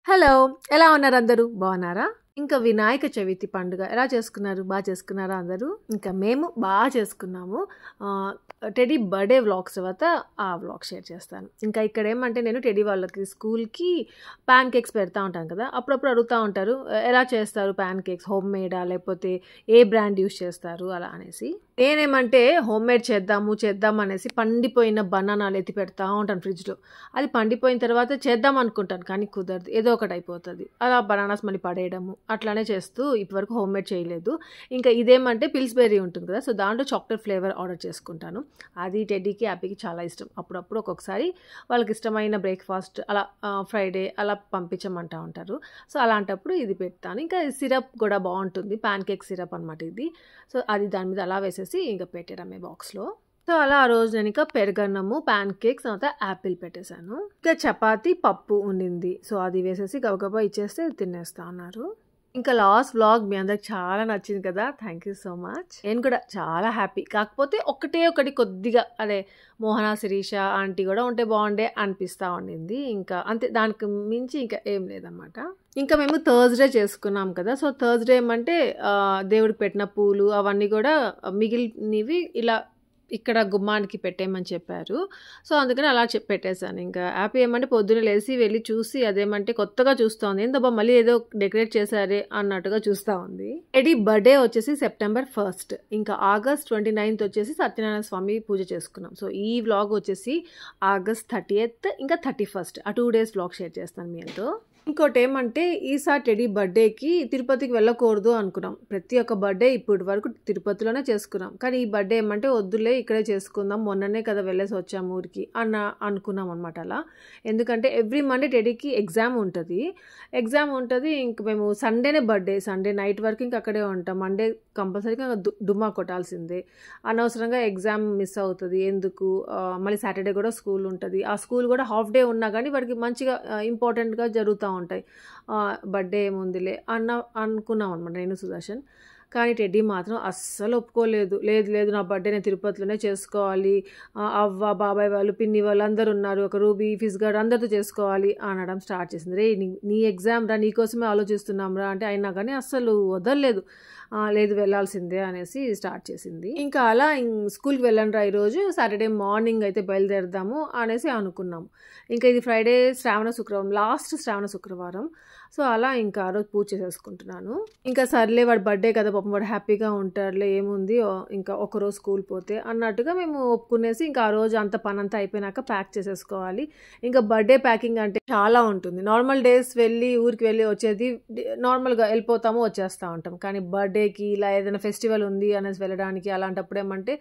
Hello! ఎలా ఉన్నారు అందరూ? బాగున్నారా? ఇంకా వినాయక చవితి పండుగ ఎలా చేసుకున్నారు? చేసుకున్నారా అందరూ? ఇంకా మేము చేసుకున్నాము. టెడ్డీ బర్త్‌డే వ్లాగ్స్ తర్వాత ఆ వ్లాగ్ షేర్ చేస్తాను. ఇంకా ఇక్కడ ఏమంటే నేను టెడ్డీ వాళ్ళకి స్కూల్‌కి పాన్ కేక్స్ పెడతా ఉంటాను కదా! అప్పుడప్పుడు అడుగుతా ఉంటారు. ఎలా చేస్తారు పాన్ కేక్స్? హోమ్ మేడా? లేకపోతే ఏ బ్రాండ్ యూజ్ చేస్తారు? అలా అనేసి. నేనేమంటే హోమ్ మేడ్ చేద్దాం అనేసి పండిపోయిన బనానాలు ఎత్తి పెడతా ఉంటాను ఫ్రిడ్జ్‌లో. అది పండిపోయిన తర్వాత చేద్దాం అనుకుంటాను. కానీ కుదరదు. ఏదో ఒకటి అయిపోతది. అలా బనానాస్ మళ్ళీ పడేయడము. అట్లానే చేస్తూ ఇప్పటివరకు హోమ్ మేడ్ చేయలేదు. ఇంకా ఇదేమంటే పిల్స్‌బెర్రీ ఉంటుంది కదా! సో, దాంట్లో చాక్లేట్ ఫ్లేవర్ ఆర్డర్ చేసుకుంటాను. అది టెడ్డీకి, హ్యాపీకి చాలా ఇష్టం. అప్పుడప్పుడు ఒక్కొక్కసారి వాళ్ళకి ఇష్టమైన బ్రేక్‌ఫాస్ట్ అలా ఫ్రైడే అలా పంపించమంటా ఉంటారు. సో, అలాంటప్పుడు ఇది పెడతాను. ఇంకా సిరప్ కూడా బావుంటుంది. పాన్ కేక్ సిరప్ అనమాట ఇది. సో, అది దాని మీద అలా వేసేసి ఇంక పెట్టేయడమే బాక్స్‌లో. సో, అలా ఆ రోజు నేనింక పెరుగన్నము, పాన్ కేక్స్ తర్వాత యాపిల్ పెట్టేశాను. ఇంకా చపాతీ, పప్పు ఉండింది. సో, అది వేసేసి గబగబా ఇచ్చేస్తే తినేస్తా అన్నారు. ఇంకా లాస్ట్ వ్లాగ్ మీ అందరికి చాలా నచ్చింది కదా! Thank you so much. నేను కూడా చాలా హ్యాపీ. కాకపోతే ఒకటే ఒకటి కొద్దిగా మోహన, శిరీష ఆంటీ కూడా ఉంటే బాగుండే అనిపిస్తా ఉండింది. ఇంకా అంతే, దానికి మించి ఇంకా ఏం లేదనమాట. ఇంకా మేము థర్స్‌డే చేసుకున్నాం కదా! సో, థర్స్‌డే ఏమంటే దేవుడికి పెట్టిన పూలు అవన్నీ కూడా మిగిలినవి ఇలా ఇక్కడ గుమ్మానికి పెట్టేయమని చెప్పారు. సో, అందుకని అలా పెట్టేశాను. ఇంకా హ్యాపీ ఏమంటే పొద్దున్నే లేసి వెళ్లి చూసి అదేమంటే కొత్తగా చూస్తోంది. ఏందబ్బా మళ్ళీ ఏదో డెకరేట్ చేశారే అన్నట్టుగా చూస్తా ఉంది. టెడ్డీ బర్త్‌డే వచ్చేసి సెప్టెంబర్ 1 ఇంకా ఆగస్ట్ 29 వచ్చేసి సత్యనారాయణ స్వామి పూజ చేసుకున్నాం. సో, ఈ వ్లాగ్ వచ్చేసి ఆగస్ట్ 30 ఇంకా 31 ఆ 2 డేస్ వ్లాగ్ షేర్ చేస్తాను మీతో. ఇంకోటేమంటే ఈసారి టెడ్డీ బర్త్‌డేకి తిరుపతికి వెళ్ళకూడదు అనుకున్నాం. ప్రతి ఒక్క బర్త్‌డే ఇప్పటి వరకు తిరుపతిలోనే చేసుకున్నాం. కానీ ఈ బర్త్‌డే ఏమంటే వద్దులే ఇక్కడే చేసుకుందాం. మొన్ననే కదా వెళ్ళేసి వచ్చాము ఊరికి అనుకున్నాం అనమాట అలా. ఎందుకంటే ఎవ్రీ మండే టెడ్డీకి ఎగ్జామ్ ఉంటది. ఇంక మేము సండేనే బర్త్‌డే. సండే నైట్ వరకు ఇంక అక్కడే ఉంటాం. మండే కంపల్సరీగా డుమ్మా కొట్టాల్సిందే. అనవసరంగా ఎగ్జామ్ మిస్ అవుతది. ఎందుకు మళ్ళీ సాటర్డే కూడా స్కూల్ ఉంటది. ఆ స్కూల్ కూడా హాఫ్ డే ఉన్నా కానీ వాడికి మంచిగా ఇంపార్టెంట్‌గా జరుగుతా ఉంటాయి. బర్త్‌డే ఏముందిలే అనుకున్నాం అనమాట నేను సుదర్శన్. కానీ టెడ్డీ మాత్రం అస్సలు ఒప్పుకోలేదు. లేదు నా బర్త్‌డే నేను తిరుపతిలోనే చేసుకోవాలి. అవ్వ, బాబాయ్ వాళ్ళు, పిన్ని వాళ్ళు అందరూ ఉన్నారు. ఒక రూబీ, ఫిజ్‌గాడ్ అందరితో చేసుకోవాలి అనడం స్టార్ట్ చేసింది. రేయ్ నీ ఎగ్జామ్ రా, నీకోసమే ఆలోచిస్తున్నాం రా అంటే అయినా కానీ అస్సలు వదలలేదు. లేదు వెళ్ళాల్సిందే అనేసి స్టార్ట్ చేసింది. ఇంకా అలా స్కూల్‌కి వెళ్ళండిరా ఈరోజు, సాటర్డే మార్నింగ్ అయితే బయలుదేరదాము అనేసి అనుకున్నాము. ఇంకా ఇది ఫ్రైడే లాస్ట్ శ్రావణ శుక్రవారం. సో, అలా ఇంకా ఆ రోజు పూజ చేసేసుకుంటున్నాను. ఇంకా సర్లే వాడి బర్త్‌డే కదా పాపం వాడు హ్యాపీగా ఉంటాడులే ఏముంది ఇంకా ఒకరోజు స్కూల్ పోతే అన్నట్టుగా మేము ఒప్పుకునేసి ఇంకా ఆ రోజు అంత పనంతా అయిపోయినాక ప్యాక్ చేసేసుకోవాలి. ఇంకా బర్త్‌డే ప్యాకింగ్ అంటే చాలా ఉంటుంది. నార్మల్ డేస్ ఊరికి వెళ్ళి వచ్చేది నార్మల్‌గా వెళ్ళిపోతాము, వచ్చేస్తూ ఉంటాం. కానీ బర్త్‌డేకి ఇలా ఏదైనా ఫెస్టివల్ ఉంది అనేసి వెళ్ళడానికి అలాంటప్పుడు ఏమంటే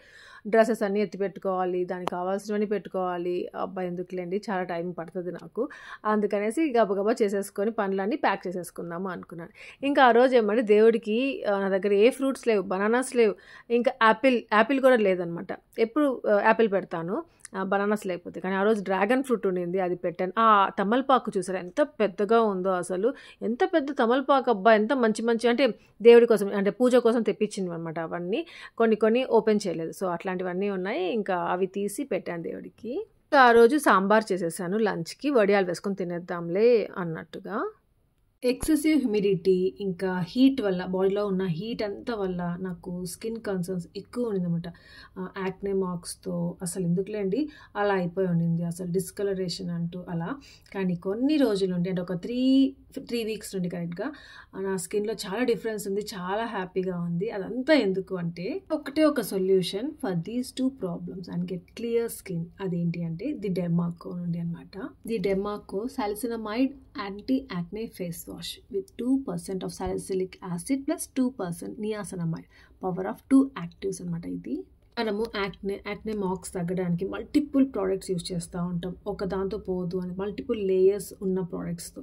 డ్రెస్సెస్ అన్నీ ఎత్తి పెట్టుకోవాలి, దానికి కావాల్సినవన్నీ పెట్టుకోవాలి. అబ్బా ఎందుకులేండి చాలా టైం పడుతుంది నాకు. అందుకనేసి గబగబా చేసేసుకొని పనులన్నీ ప్యాక్ చేసేసుకుందాము అనుకున్నాను. ఇంకా ఆ రోజు ఏమంటే దేవుడికి నా దగ్గర ఏ ఫ్రూట్స్ లేవు, బనానాస్ లేవు, ఇంకా యాపిల్ కూడా లేదనమాట. ఎప్పుడు యాపిల్ పెడతాను బనానాస్ లేకపోతే. కానీ ఆ రోజు డ్రాగన్ ఫ్రూట్ ఉండింది, అది పెట్టాను. తమలపాకు చూసారా ఎంత పెద్దగా ఉందో అసలు. ఎంత పెద్ద తమలపాకు అబ్బా, ఎంత మంచి అంటే దేవుడి కోసం అంటే పూజ కోసం తెప్పించింది అనమాట. అవన్నీ కొన్ని ఓపెన్ చేయలేదు. సో, అట్లాంటివన్నీ ఉన్నాయి. ఇంకా అవి తీసి పెట్టాను దేవుడికి. ఆ రోజు సాంబార్ చేసేసాను లంచ్‌కి. వడియాలు వేసుకొని తినేద్దాంలే అన్నట్టుగా. ఎక్సెసివ్ హ్యూమిడిటీ ఇంకా హీట్ వల్ల, బాడీలో ఉన్న హీట్ అంతా వల్ల నాకు స్కిన్ కన్సర్న్స్ ఎక్కువ ఉండిందన్నమాట. యాక్నే మార్క్స్‌తో అసలు ఎందుకులేండి అలా అయిపోయి ఉండింది. అసలు డిస్కలరేషన్ అంటూ అలా. కానీ కొన్ని రోజుల నుండి అంటే ఒక 3 వీక్స్ నుండి కరెక్ట్‌గా నా స్కిన్‌లో చాలా డిఫరెన్స్ ఉంది. చాలా హ్యాపీగా ఉంది. అదంతా ఎందుకు అంటే ఒకటే ఒక solution for these 2 problems and get clear skin. అదేంటి అంటే ది డెర్మాకో నుండి అనమాట. The Derma Co salicinamide anti acne face wash with 2% of salicylic acid plus 2% niacinamide. Power of 2 actives అనమాట ఇది. మనము యాక్నే మార్క్స్ తగ్గడానికి మల్టిపుల్ ప్రోడక్ట్స్ యూజ్ చేస్తూ ఉంటాం. ఒక దాంతో పోదు అని మల్టిపుల్ లేయర్స్ ఉన్న ప్రోడక్ట్స్తో.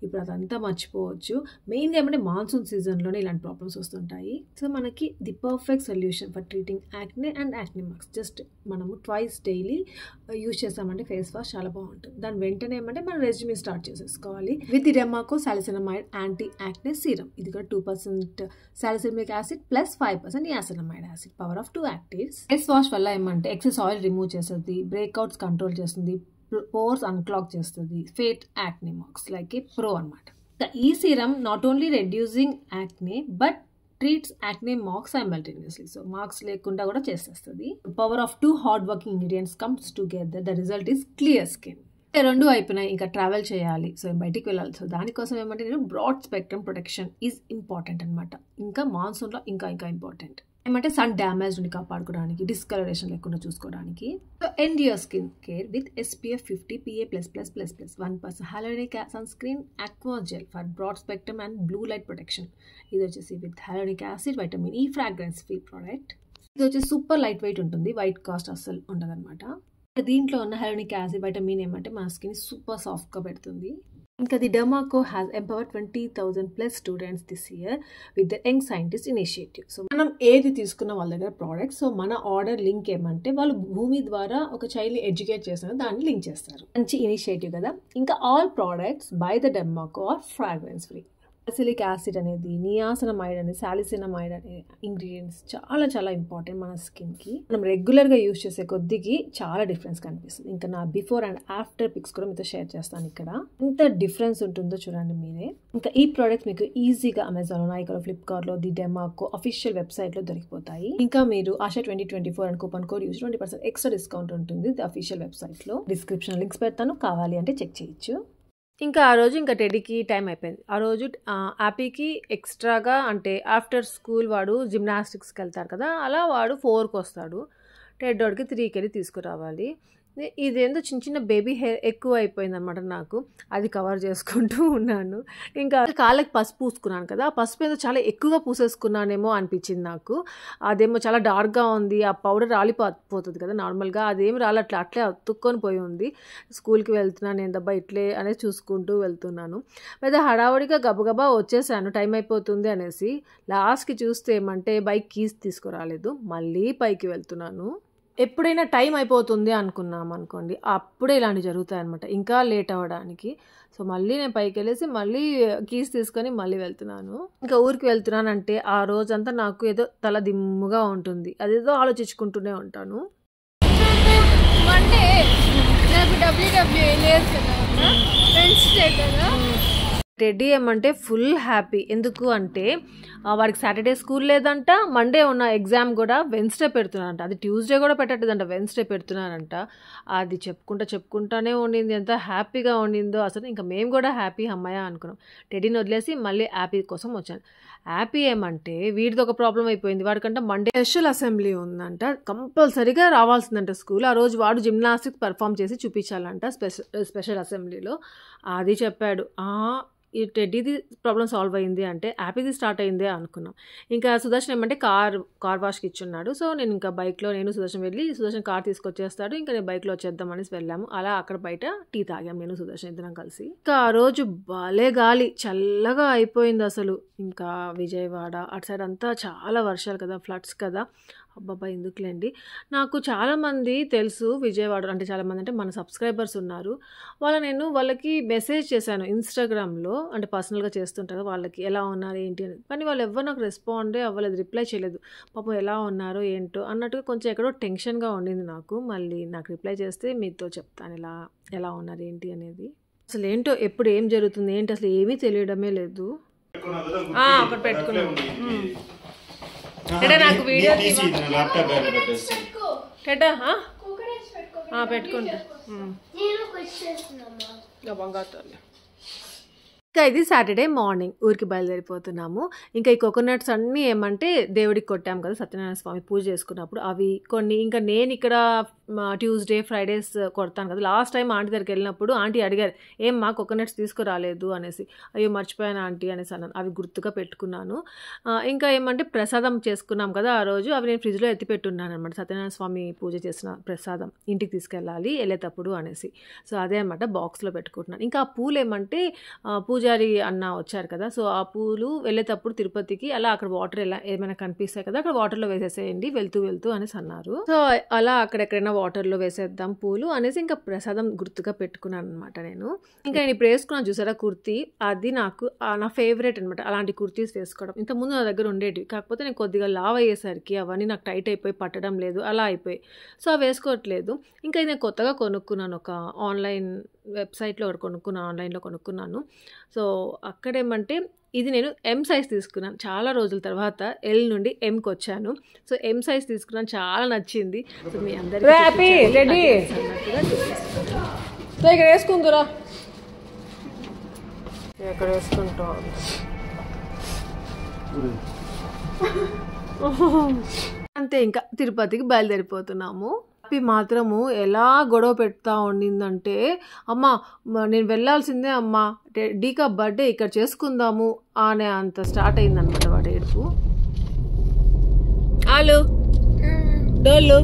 ఇప్పుడు అదంతా మర్చిపోవచ్చు. మెయిన్గా ఏమంటే మాన్సూన్ సీజన్లోనే ఇలాంటి ప్రాబ్లమ్స్ వస్తుంటాయి. సో, మనకి the perfect solution for treating acne and acne marks. Just మనము ట్వైస్ డైలీ యూజ్ చేస్తామంటే ఫేస్ వాష్ చాలా బాగుంటుంది. దాని వెంటనే ఏమంటే మనం రెజ్యూమే స్టార్ట్ చేసేసుకోవాలి with the Derma Co salicinamide anti acne serum. ఇది కూడా 2% salicylic acid plus 5% niacinamide acid. Power of 2 actives. Face wash వల్ల ఏమంటే ఎక్సెస్ ఆయిల్ రిమూవ్ చేస్తుంది, బ్రేక్అవుట్స్ కంట్రోల్ చేస్తుంది, పోర్స్ అన్క్లాగ్ చేస్తుంది, fade acne marks like a pro అనమాట. ఈ serum not only reducing acne but treats acne marks simultaneously. So marks లేకుండా కూడా చేసేస్తుంది. Power of 2 hard working ingredients comes together, the result is clear skin. రెండు అయిపోయినాయి, ఇంకా travel చేయాలి, so బయటికి వెళ్ళాలి. సో దానికోసం ఏమంటే నేను broad spectrum protection is important అనమాట. ఇంకా మాన్సూన్లో ఇంకా ఇంపార్టెంట్ ఏమంటే సన్ డ్యామేజ్ నుండి కాపాడుకోవడానికి, డిస్కలరేషన్ లేకుండా చూసుకోవడానికి. So end your skin care with SPF 50 PA++++, 1% hyaluronic sunscreen aqua gel for broad spectrum and blue light protection. ఇది వచ్చేసి with hyaluronic acid, vitamin E, fragrance free product. ఇది వచ్చేసి super light weight ఉంటుంది, white cast అస్సలు ఉండదు అనమాట. దీంట్లో ఉన్న hyaluronic acid, వైటమిన్ ఏమంటే మా స్కిన్ సూపర్ సాఫ్ట్గా పెడుతుంది. ఇంకా the Derma Co has empowered 20,000+ students this year with the young scientist initiative. So మనం ఏది తీసుకున్న వాళ్ళ దగ్గర ప్రోడక్ట్, సో మన ఆర్డర్ లింక్ ఏమంటే వాళ్ళు భూమి ద్వారా ఒక చైల్డ్ని ఎడ్యుకేట్ చేస్తారు, దాన్ని లింక్ చేస్తారు. మంచి ఇనిషియేటివ్ కదా. ఇంకా all products by the Derma Co are fragrance free. Salicylic acid అనేది, నియాసనమైడ్ అనేది, సాలిసినమైడ్ అనే ఇంగ్రీడియంట్స్ చాలా ఇంపార్టెంట్ మన స్కిన్కి. మనం రెగ్యులర్గా యూజ్ చేసే కొద్దికి చాలా డిఫరెన్స్ కనిపిస్తుంది. ఇంకా నా బిఫోర్ అండ్ ఆఫ్టర్ పిక్స్ కూడా మీతో షేర్ చేస్తాను. ఇక్కడ ఎంత డిఫరెన్స్ ఉంటుందో చూడండి మీరే. ఇంకా ఈ ప్రోడక్ట్స్ మీకు ఈజీగా అమెజాన్లో, నైకాలో, ఫ్లిప్కార్ట్లో, ది డెర్మాకో అఫీషియల్ వెబ్సైట్లో దొరికిపోతాయి. ఇంకా మీరు ఆశా 2024 అని coupon code use 20% extra discount ఉంటుంది ది అఫీషియల్ వెబ్సైట్లో. డిస్క్రిప్షన్ లింక్స్ పెడతాను, కావాలి అంటే చెక్ చేయొచ్చు. ఇంకా ఆ రోజు ఇంకా టెడీకి టైం అయిపోయింది. ఆ రోజు హ్యాపీకి ఎక్స్ట్రాగా అంటే ఆఫ్టర్ స్కూల్ వాడు జిమ్నాస్టిక్స్కి వెళ్తారు కదా, అలా వాడు 4కి వస్తాడు. టెడ్డోడికి 3కి వెళ్ళి తీసుకురావాలి. ఇదేందో చిన్న బేబీ హెయిర్ ఎక్కువ అయిపోయింది అనమాట నాకు. అది కవర్ చేసుకుంటూ ఉన్నాను. ఇంకా కాళ్ళకి పసుపు పూసుకున్నాను కదా, ఆ పసుపు ఏదో చాలా ఎక్కువగా పూసేసుకున్నానేమో అనిపించింది నాకు. అదేమో చాలా డార్క్గా ఉంది, ఆ పౌడర్ రాలిపోతుంది కదా నార్మల్గా, అదేమి రాలట్లే, అట్లే అతుక్కొని పోయి ఉంది. స్కూల్కి వెళ్తున్నాను నేను దబ్బా ఇట్లే అనేది చూసుకుంటూ వెళ్తున్నాను. పెద్ద హడావుడిగా గబగబా వచ్చేసాను, టైం అయిపోతుంది అనేసి. లాస్ట్కి చూస్తే ఏమంటే బైక్ కీస్ తీసుకురాలేదు, మళ్ళీ పైకి వెళ్తున్నాను. ఎప్పుడైనా టైం అయిపోతుంది అనుకున్నాం అనుకోండి, అప్పుడే ఇలాంటివి జరుగుతాయి అనమాట, ఇంకా లేట్ అవ్వడానికి. సో మళ్ళీ నేను పైకి వెళ్ళేసి మళ్ళీ కీస్ తీసుకొని మళ్ళీ వెళ్తున్నాను. ఇంకా ఊరికి వెళ్తున్నానంటే ఆ రోజంతా నాకు ఏదో తల దిమ్ముగా ఉంటుంది, అదేదో ఆలోచించుకుంటూనే ఉంటాను. టెడ్డీ ఏమంటే ఫుల్ హ్యాపీ. ఎందుకు అంటే వాడికి సాటర్డే స్కూల్ లేదంట, మండే ఉన్న ఎగ్జామ్ కూడా వెన్స్డే పెడుతున్నారంట, అది ట్యూస్డే కూడా పెట్టట్లేదంట, వెన్స్డే పెడుతున్నారంట. అది చెప్పుకుంటానే ఉండింది, ఎంత హ్యాపీగా ఉండిందో అసలు. ఇంకా మేము కూడా హ్యాపీ అమ్మాయ అనుకున్నాం. టెడ్డీని వదిలేసి మళ్ళీ హ్యాపీ కోసం వచ్చాను. హ్యాపీ ఏమంటే వీడిది ఒక ప్రాబ్లం అయిపోయింది. వాడికంటే మండే స్పెషల్ అసెంబ్లీ ఉందంట, కంపల్సరీగా రావాల్సిందంట స్కూల్. ఆ రోజు వాడు జిమ్నాస్టిక్స్ పర్ఫామ్ చేసి చూపించాలంట స్పెషల్ అసెంబ్లీలో. అది చెప్పాడు. ఈ టెడ్డీది ప్రాబ్లం సాల్వ్ అయింది అంటే హ్యాపీది స్టార్ట్ అయిందే అనుకున్నాం. ఇంకా సుదర్శన్ ఏమంటే కార్ వాష్కి ఇచ్చున్నాడు. సో నేను ఇంకా బైక్లో నేను సుదర్శన్ వెళ్ళి సుదర్శన్ కార్ తీసుకొచ్చేస్తాడు, ఇంకా నేను బైక్లో వచ్చేద్దాం అనేసి వెళ్ళాము. అలా అక్కడ బయట టీ తాగాం నేను సుదర్శన్ ఇద్దరం కలిసి. ఇంకా ఆ రోజు భలే గాలి, చల్లగా అయిపోయింది అసలు. ఇంకా విజయవాడ అటు సైడ్ అంతా చాలా వర్షాలు కదా, ఫ్లడ్స్ కదా. అబ్బాబ్బా ఎందుకులేండి. నాకు చాలామంది తెలుసు విజయవాడ అంటే, చాలామంది అంటే మన సబ్స్క్రైబర్స్ ఉన్నారు. వాళ్ళకి మెసేజ్ చేశాను ఇన్స్టాగ్రామ్లో, అంటే పర్సనల్గా చేస్తుంటారు వాళ్ళకి ఎలా ఉన్నారు ఏంటి అని. కానీ వాళ్ళు ఎవరు నాకు రెస్పాండే అవ్వలేదు, రిప్లై చేయలేదు. పాపం ఎలా ఉన్నారో ఏంటో అన్నట్టుగా కొంచెం ఎక్కడో టెన్షన్గా ఉండింది నాకు. మళ్ళీ నాకు రిప్లై చేస్తే మీతో చెప్తాను ఎలా ఉన్నారు ఏంటి అనేది. అసలు ఏంటో ఎప్పుడు ఏం జరుగుతుంది ఏంటి అసలు ఏమీ తెలియడమే లేదు. అక్కడ పెట్టుకున్నాను నాకు వీడియో పెట్టుకుంటా బంగారు. ఇంకా ఇది సాటర్డే మార్నింగ్ ఊరికి బయలుదేరిపోతున్నాము. ఇంకా ఈ కోకోనట్స్ అన్నీ ఏమంటే దేవుడికి కొట్టాం కదా సత్యనారాయణ స్వామి పూజ చేసుకున్నప్పుడు, అవి కొన్ని. ఇంకా నేను ఇక్కడ ట్యూస్డే ఫ్రైడేస్ కొడతాను కదా. లాస్ట్ టైం ఆంటీ దగ్గరికి వెళ్ళినప్పుడు ఆంటీ అడిగారు, మా కోకోనట్స్ తీసుకురాలేదు అనేసి. అయ్యో మర్చిపోయాను ఆంటీ అనేసి అన్నాను. అవి గుర్తుగా పెట్టుకున్నాను. ఇంకా ఏమంటే ప్రసాదం చేసుకున్నాం కదా ఆ రోజు, అవి నేను ఫ్రిడ్జ్లో ఎత్తిపెట్టున్నాను అనమాట. సత్యనారాయణ స్వామి పూజ చేసిన ప్రసాదం ఇంటికి తీసుకెళ్ళాలి వెళ్ళేటప్పుడు అనేసి. సో అదే అనమాట బాక్స్లో పెట్టుకుంటున్నాను. ఇంకా ఆ పూలు ఏమంటే పూజారి అన్న వచ్చారు కదా, సో ఆ పూలు వెళ్ళేటప్పుడు తిరుపతికి అలా అక్కడ వాటర్ ఏమైనా కనిపిస్తాయి కదా, అక్కడ వాటర్లో వేసేసేయండి వెళ్తూ అనేసి అన్నారు. సో అలా అక్కడెక్కడైనా వాటర్లో వేసేద్దాం పూలు అనేసి ఇంకా ప్రసాదం గుర్తుగా పెట్టుకున్నాను అనమాట నేను. ఇంకా నేను ఇప్పుడు వేసుకున్నాను చూసారా కుర్తీ, అది నాకు నా ఫేవరెట్ అనమాట అలాంటి కుర్తీస్ వేసుకోవడం. ఇంతకుముందు నా దగ్గర ఉండేటివి, కాకపోతే నేను కొద్దిగా లావ్ అయ్యేసరికి అవన్నీ నాకు టైట్ అయిపోయి పట్టడం లేదు, అలా అయిపోయి సో అవి వేసుకోవట్లేదు. ఇంకా ఇది నేను కొత్తగా కొనుక్కున్నాను, ఒక ఆన్లైన్ వెబ్సైట్లో కొనుక్కున్నాను, ఆన్లైన్లో కొనుక్కున్నాను. సో అక్కడేమంటే ఇది నేను ఎం సైజ్ తీసుకున్నాను, చాలా రోజుల తర్వాత ఎల్ నుండి ఎంకి వచ్చాను. సో ఎం సైజ్ తీసుకున్నాను, చాలా నచ్చింది. సో మీ అందరికీ ఇక్కడ వేసుకుందురా, ఎక్కడ వేసుకుంటాం అంతే. ఇంకా తిరుపతికి బయలుదేరిపోతున్నాము. మాత్రము ఎలా గొడవ పెడతా ఉండిందంటే, అమ్మ నేను వెళ్ళాల్సిందే అమ్మ, డీకా బర్త్డే ఇక్కడ చేసుకుందాము అనే అంత స్టార్ట్ అయిందనమాట వాడు ఏడుపు. ఆలు డోళ్ళు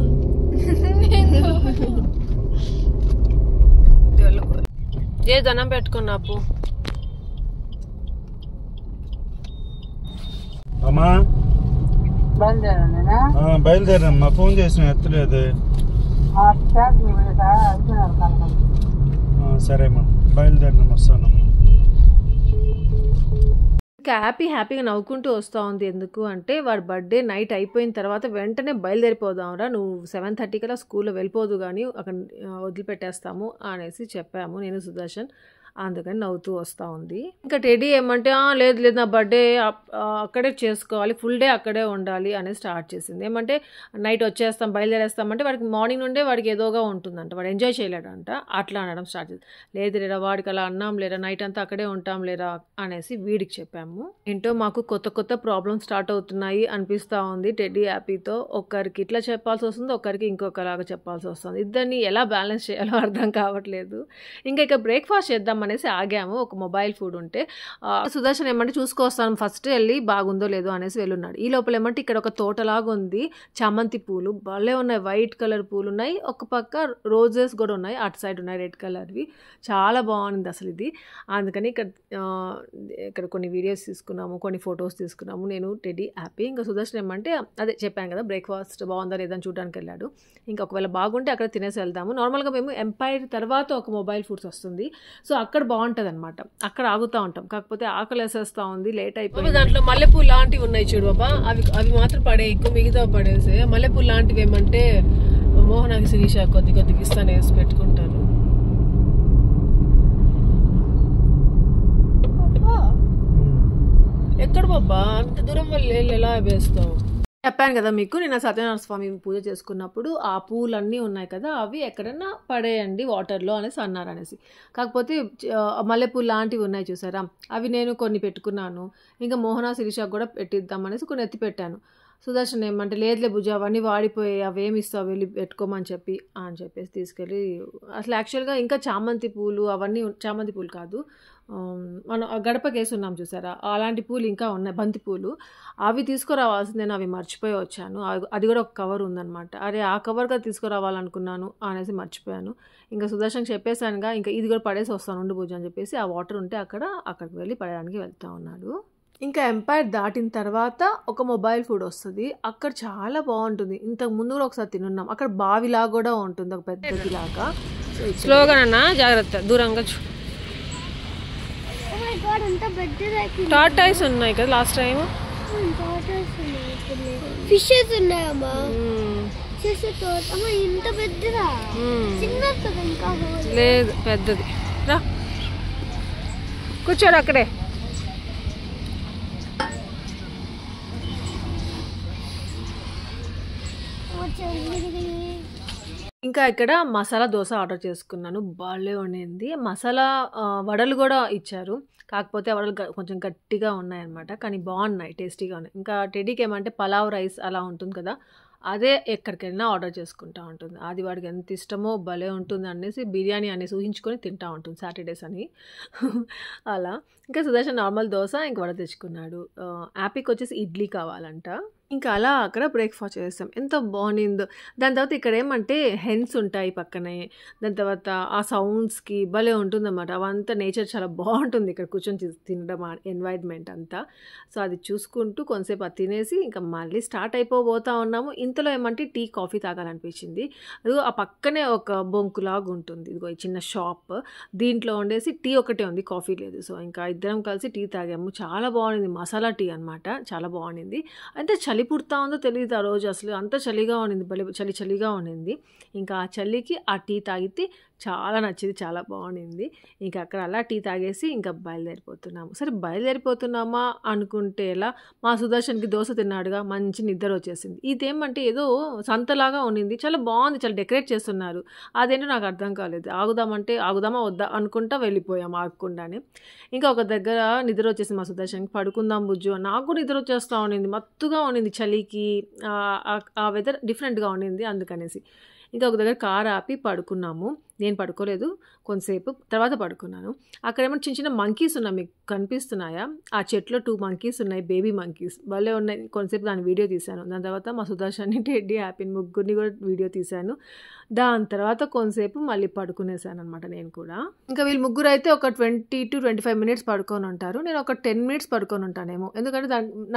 ఏ దండం పెట్టుకున్నాపు అమ్మా, బయలుదేరమ్మా. ఫోన్ చేసిన ఎత్తలేదు. సరేమ్మా, బయలుదేరినాం, వస్తానమ్మా. ఇంకా హ్యాపీగా నవ్వుకుంటూ వస్తూ ఉంది. ఎందుకు అంటే వాడి బర్త్డే నైట్ అయిపోయిన తర్వాత వెంటనే బయలుదేరిపోదాంరా, నువ్వు 7:30 కల్లా స్కూల్లో వెళ్ళిపోదు కానీ అక్కడ వదిలిపెట్టేస్తాము అనేసి చెప్పాము నేను సుదర్శన్. అందుకని నవ్వుతూ వస్తూ ఉంది. ఇంకా టెడీ ఏమంటే లేదు నా బర్త్డే అక్కడే చేసుకోవాలి, ఫుల్ డే అక్కడే ఉండాలి అనేది స్టార్ట్ చేసింది. ఏమంటే నైట్ వచ్చేస్తాం బయలుదేరేస్తామంటే వాడికి మార్నింగ్ నుండే వాడికి ఏదోగా ఉంటుందంట, వాడు ఎంజాయ్ చేయలేడంట. అట్లా అనడం స్టార్ట్ చేసింది. లేదు లేరా వాడికి అలా అన్నాం లేరా, నైట్ అంతా అక్కడే ఉంటాం లేరా అనేసి వీడికి చెప్పాము. ఏంటో మాకు కొత్త ప్రాబ్లమ్స్ స్టార్ట్ అవుతున్నాయి అనిపిస్తూ ఉంది టెడీ హ్యాపీతో. ఒక్కరికి ఇట్లా చెప్పాల్సి వస్తుంది, ఒక్కరికి ఇంకొకలాగా చెప్పాల్సి వస్తుంది. ఇద్దరిని ఎలా బ్యాలెన్స్ చేయాలో అర్థం కావట్లేదు. ఇంకా బ్రేక్ఫాస్ట్ చేద్దాం అనేసి ఆగాము. ఒక మొబైల్ ఫుడ్ ఉంటే సుదర్శన్ ఏమంటే చూసుకొస్తాను ఫస్ట్ వెళ్ళి బాగుందో లేదో అనేసి వెళ్ళున్నాడు. ఈ లోపల ఏమంటే ఇక్కడ ఒక తోటలాగా ఉంది, చామంతి పూలు భలే ఉన్నాయి, వైట్ కలర్ పూలు ఉన్నాయి, ఒక పక్క రోజెస్ కూడా ఉన్నాయి, అటు సైడ్ ఉన్నాయి రెడ్ కలర్వి. చాలా బాగుంది అసలు ఇది. అందుకని ఇక్కడ కొన్ని వీడియోస్ తీసుకున్నాము, కొన్ని ఫొటోస్ తీసుకున్నాము నేను టెడీ హ్యాపీ. ఇంకా సుదర్శన్ ఏమంటే అదే చెప్పాను కదా, బ్రేక్ఫాస్ట్ బాగుందా లేదని చూడడానికి వెళ్ళాడు. ఇంకా ఒకవేళ బాగుంటే అక్కడ తినేసి వెళ్దాము. నార్మల్గా మేము ఎంపైర్ తర్వాత ఒక మొబైల్ ఫుడ్స్ వస్తుంది, సో అక్కడ బాగుంటుంది అనమాట, అక్కడ ఆగుతూ ఉంటాం. కాకపోతే ఆకలి వేసేస్తూ ఉంది, లేట్ అయిపోయింది. దాంట్లో మల్లెపూలు లాంటివి ఉన్నాయి చూడు బాబా, అవి మాత్రం పడే, ఎక్కువ మిగతా పడేసే. మల్లెపూలు లాంటివి ఏమంటే మోహనాకి శిరీష కొద్దిగా ఇస్తాను వేసి పెట్టుకుంటారు. ఎక్కడ బాబా అంత దూరం వాళ్ళు ఎలా వేస్తావు? చెప్పాను కదా మీకు, నేను సత్యనారాయణ స్వామి పూజ చేసుకున్నప్పుడు ఆ పూలన్నీ ఉన్నాయి కదా, అవి ఎక్కడన్నా పడేయండి వాటర్లో అనేసి అన్నారు అనేసి. కాకపోతే మల్లెపూలు లాంటివి ఉన్నాయి చూసారా, అవి నేను కొన్ని పెట్టుకున్నాను. ఇంకా మోహన శిరీషకు కూడా పెట్టిద్దాం అనేసి కొన్ని ఎత్తి పెట్టాను. సుదర్శన్ ఏమంటే లేదులే భుజ అవన్నీ వాడిపోయాయి, అవేమి ఇస్తావు వెళ్ళి పెట్టుకోమని చెప్పేసి తీసుకెళ్ళి, అసలు యాక్చువల్గా ఇంకా చామంతి పూలు అవన్నీ, చామంతి పూలు కాదు మనం గడపకి వేసి ఉన్నాం చూసారా, అలాంటి పూలు ఇంకా ఉన్నాయి, బంతి పూలు, అవి తీసుకురావాల్సింది. నేను అవి మర్చిపోయి వచ్చాను. అది కూడా ఒక కవర్ ఉందన్నమాట. అరే ఆ కవర్గా తీసుకురావాలనుకున్నాను అనేసి మర్చిపోయాను. ఇంకా సుదర్శన్ చెప్పేశానుగా, ఇంకా ఇది కూడా పడేసి వస్తాను ఉండు పూజ అని చెప్పేసి, ఆ వాటర్ ఉంటే అక్కడికి వెళ్ళి పడడానికి వెళ్తూ ఉన్నాడు. ఇంకా ఎంపైర్ దాటిన తర్వాత ఒక మొబైల్ ఫుడ్ వస్తుంది, అక్కడ చాలా బాగుంటుంది. ఇంతకు ముందు కూడా ఒకసారి తినున్నాం, అక్కడ బావిలాగా కూడా ఉంటుంది, ఒక పెద్దదిలాగా. స్లోగా జాగ్రత్త, దూరంగా టాటాయిస్ ఉన్నాయి కదా లాస్ట్ టైం, ఫిషెస్ ఉన్నాయమ్మా, ఇంత పెద్దదా? లేదు పెద్దది. రా కూర్చోడు అక్కడే. ఇంకా ఇక్కడ మసాలా దోశ ఆర్డర్ చేసుకున్నాను, భలే ఉండింది. మసాలా వడలు కూడా ఇచ్చారు, కాకపోతే వడలు కొంచెం గట్టిగా ఉన్నాయన్నమాట, కానీ బాగున్నాయి, టేస్టీగా ఉన్నాయి. ఇంకా టెడీకి ఏమంటే పలావ్ రైస్ అలా ఉంటుంది కదా, అదే ఎక్కడికైనా ఆర్డర్ చేసుకుంటూ ఉంటుంది. అది వాడికి ఎంత ఇష్టమో, భలే ఉంటుంది అనేసి బిర్యానీ అనేసి ఊహించుకొని తింటూ ఉంటుంది సాటర్డేస్ అని అలా. ఇంకా సుదర్శన్ నార్మల్ దోశ ఇంక వడ తెచ్చుకున్నాడు. యాపీకి వచ్చేసి ఇడ్లీ కావాలంట. ఇంకా అలా అక్కడ బ్రేక్ఫాస్ట్ చేస్తాం. ఎంత బాగుండిందో. దాని తర్వాత ఇక్కడ ఏమంటే హెన్స్ ఉంటాయి పక్కనే. దాని తర్వాత ఆ సౌండ్స్కి భలే ఉంటుందన్నమాట. అవంతా నేచర్ చాలా బాగుంటుంది ఇక్కడ కూర్చొని తినడం, ఎన్వైర్న్మెంట్ అంతా. సో అది చూసుకుంటూ కొంతసేపు అది తినేసి ఇంకా మళ్ళీ స్టార్ట్ అయిపోతా ఉన్నాము. ఇంతలో ఏమంటే టీ కాఫీ తాగాలనిపించింది. అదిగో ఆ పక్కనే ఒక బొంకులాగా ఉంటుంది, ఇదిగో ఈ చిన్న షాప్. దీంట్లో ఉండేసి టీ ఒకటే ఉంది, కాఫీ లేదు. సో ఇంకా ఇద్దరం కలిసి టీ తాగాము. చాలా బాగుంది, మసాలా టీ అనమాట. చాలా బాగుండింది. అంటే చలి పుడతా ఉందో తెలియదు ఆ రోజు, అసలు అంత చలిగా ఉండింది, చలిగా ఉండింది. ఇంకా ఆ చలికి ఆ టీ తాగితే చాలా నచ్చింది, చాలా బాగుండింది. ఇంకా అక్కడ అలా టీ తాగేసి ఇంకా బయలుదేరిపోతున్నాము. సరే బయలుదేరిపోతున్నామా అనుకుంటే ఎలా, మా సుదర్శన్కి దోశ తిన్నాడుగా, మంచి నిద్ర వచ్చేసింది. ఇదేమంటే ఏదో సంతలాగా ఉండింది, చాలా బాగుంది, చాలా డెకరేట్ చేస్తున్నారు. అదేంటో నాకు అర్థం కాలేదు. ఆగుదామా వద్దా అనుకుంటా వెళ్ళిపోయాము ఆగకుండానే. ఇంకా ఒక దగ్గర నిద్ర వచ్చేసింది మా సుదర్శన్కి. పడుకుందాం బుజ్జు, నాకు నిద్ర వచ్చేస్తూ ఉండింది, మత్తుగా ఉండింది చలికి. ఆ వెదర్ డిఫరెంట్గా ఉండింది, అందుకనేసి ఇంకా ఒక దగ్గర కార్ ఆపి పడుకున్నాము. నేను పడుకోలేదు, కొంతసేపు తర్వాత పడుకున్నాను. అక్కడ ఏమన్నా చిన్న చిన్న మంకీస్ ఉన్నాయి, మీకు కనిపిస్తున్నాయా? ఆ చెట్లో 2 మంకీస్ ఉన్నాయి, బేబీ మంకీస్ భలే ఉన్నాయి. కొంతసేపు దాని వీడియో తీశాను. దాని తర్వాత మా సుదర్శన్ని, టెడ్డీ, హ్యాపీని ముగ్గురిని కూడా వీడియో తీశాను. దాని తర్వాత కొంతసేపు మళ్ళీ పడుకునేసాను అనమాట నేను కూడా. ఇంకా వీళ్ళు ముగ్గురు అయితే ఒక 20 to 25 minutes పడుకొని ఉంటారు. నేను ఒక 10 minutes పడుకొని ఉంటానేమో, ఎందుకంటే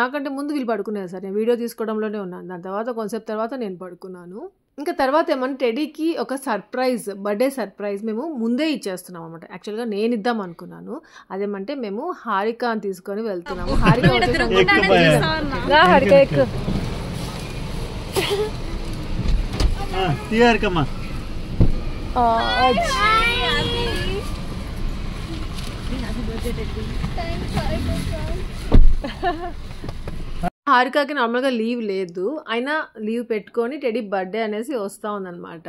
నాకంటే ముందు వీళ్ళు పడుకునేసారు. నేను వీడియో తీసుకోవడంలోనే ఉన్నాను. దాని తర్వాత కొంతసేపు తర్వాత నేను పడుకున్నాను. ఇంకా తర్వాత ఏమన్నా టెడీకి ఒక సర్ప్రైజ్, బర్త్డే సర్ప్రైజ్ మేము ముందే ఇచ్చేస్తున్నాం అనమాట. యాక్చువల్గా నేను ఇద్దాం అనుకున్నాను. అదేమంటే మేము హారిక అని తీసుకొని వెళ్తున్నాము. హారికకి నార్మల్గా లీవ్ లేదు, అయినా లీవ్ పెట్టుకొని టెడీ బర్త్డే అనేసి వస్తూ ఉందన్నమాట.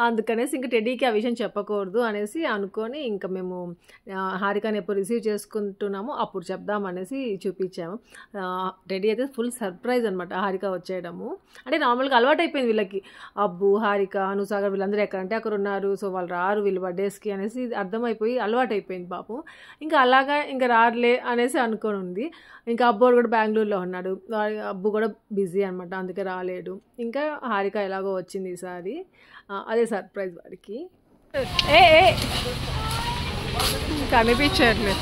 అందుకనేసి ఇంకా టెడీకి ఆ విషయం చెప్పకూడదు అనేసి అనుకొని ఇంకా మేము హారికని ఎప్పుడు రిసీవ్ చేసుకుంటున్నామో అప్పుడు చెప్దామనేసి చూపించాము. టెడీ అయితే ఫుల్ సర్ప్రైజ్ అనమాట హారిక వచ్చేయడము. అంటే నార్మల్గా అలవాటు అయిపోయింది వీళ్ళకి, అబ్బు హారిక అనుసాగర్ వీళ్ళందరూ ఎక్కడంటే అక్కడ ఉన్నారు, సో వాళ్ళు రారు వీళ్ళు బర్త్డేస్కి అనేసి అర్థమైపోయి అలవాటు అయిపోయింది పాపం. ఇంకా అలాగా ఇంకా రారులే అనేసి అనుకొని ఉంది. ఇంకా అబ్బోడు కూడా బెంగళూరులో ఉన్నాడు, అబ్బు కూడా బిజీ అనమాట, అందుకే రాలేడు. ఇంకా హారిక ఎలాగో వచ్చింది ఈసారి, అదే సర్ప్రైజ్ వాడికి. కనిపించట్లేదు